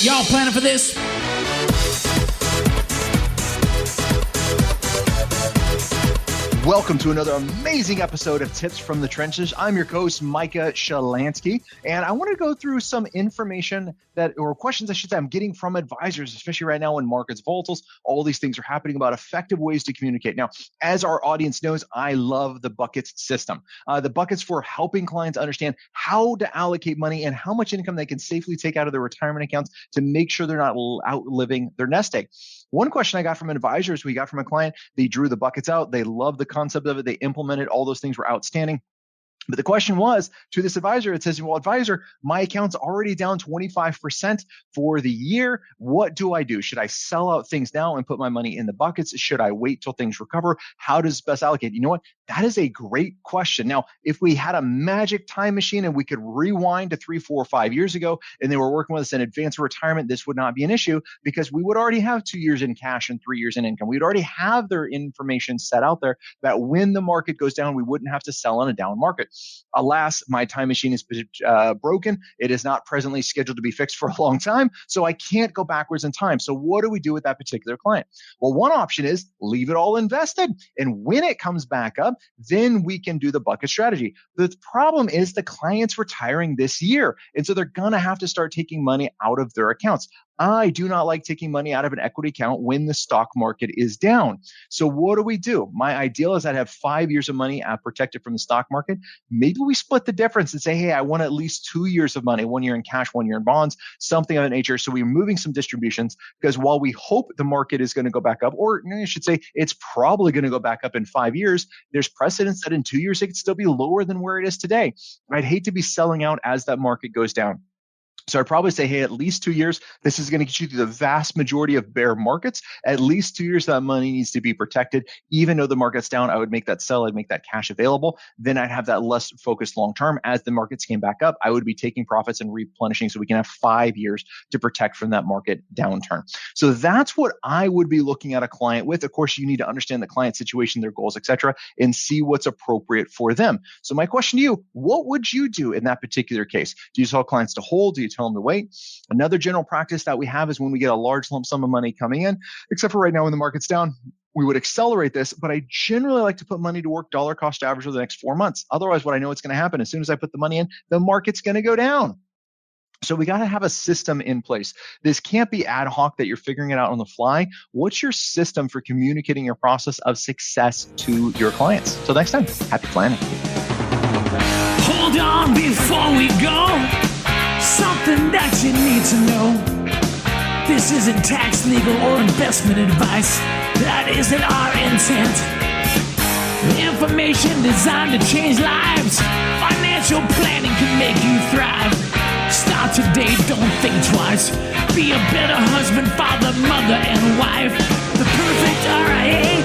Y'all planning for this? Welcome to another amazing episode of Tips from the Trenches. I'm your host, Micah Shalansky, and I want to go through some information or questions I should say I'm getting from advisors, especially right now when markets volatiles. All these things are happening about effective ways to communicate. Now, as our audience knows, I love the buckets system. The buckets for helping clients understand how to allocate money and how much income they can safely take out of their retirement accounts to make sure they're not outliving their nest egg. One question I got from advisors, we got from a client, they drew the buckets out. They loved the concept of it. They implemented all those things were outstanding. But the question was to this advisor, it says, well, advisor, my account's already down 25% for the year. What do I do? Should I sell out things now and put my money in the buckets? Should I wait till things recover? How does best allocate? You know what? That is a great question. Now, if we had a magic time machine and we could rewind to 3, 4, 5 years ago, and they were working with us in advanced retirement, this would not be an issue because we would already have 2 years in cash and 3 years in income. We'd already have their information set out there that when the market goes down, we wouldn't have to sell on a down market. Alas, my time machine is broken. It is not presently scheduled to be fixed for a long time, so I can't go backwards in time. So what do we do with that particular client? Well, one option is leave it all invested. And when it comes back up, then we can do the bucket strategy. The problem is the client's retiring this year. And so they're going to have to start taking money out of their accounts. I do not like taking money out of an equity account when the stock market is down. So what do? My ideal is I'd have 5 years of money protected from the stock market. Maybe we split the difference and say, hey, I want at least 2 years of money, 1 year in cash, 1 year in bonds, something of that nature. So we're moving some distributions because while we hope the market is going to go back up, or I should say it's probably going to go back up in 5 years, there's precedence that in 2 years it could still be lower than where it is today. I'd hate to be selling out as that market goes down. So I'd probably say, hey, at least 2 years. This is going to get you through the vast majority of bear markets. At least 2 years, that money needs to be protected. Even though the market's down, I would make that sell. I'd make that cash available. Then I'd have that less focused long term. As the markets came back up, I would be taking profits and replenishing so we can have 5 years to protect from that market downturn. So that's what I would be looking at a client with. Of course, you need to understand the client situation, their goals, etc., and see what's appropriate for them. So my question to you, what would you do in that particular case? Do you tell clients to hold? Do you tell them to wait? Another general practice that we have is when we get a large lump sum of money coming in, except for right now when the market's down, we would accelerate this, but I generally like to put money to work dollar cost average over the next 4 months. Otherwise, what I know it's going to happen, as soon as I put the money in, the market's going to go down. So we got to have a system in place. This can't be ad hoc that you're figuring it out on the fly. What's your system for communicating your process of success to your clients? So next time, happy planning. Hold on before we go. Something that you need to know. This isn't tax, legal, or investment advice. That isn't our intent. Information designed to change lives. Financial planning can make you thrive. Start today, don't think twice. Be a better husband, father, mother, and wife. The perfect RIA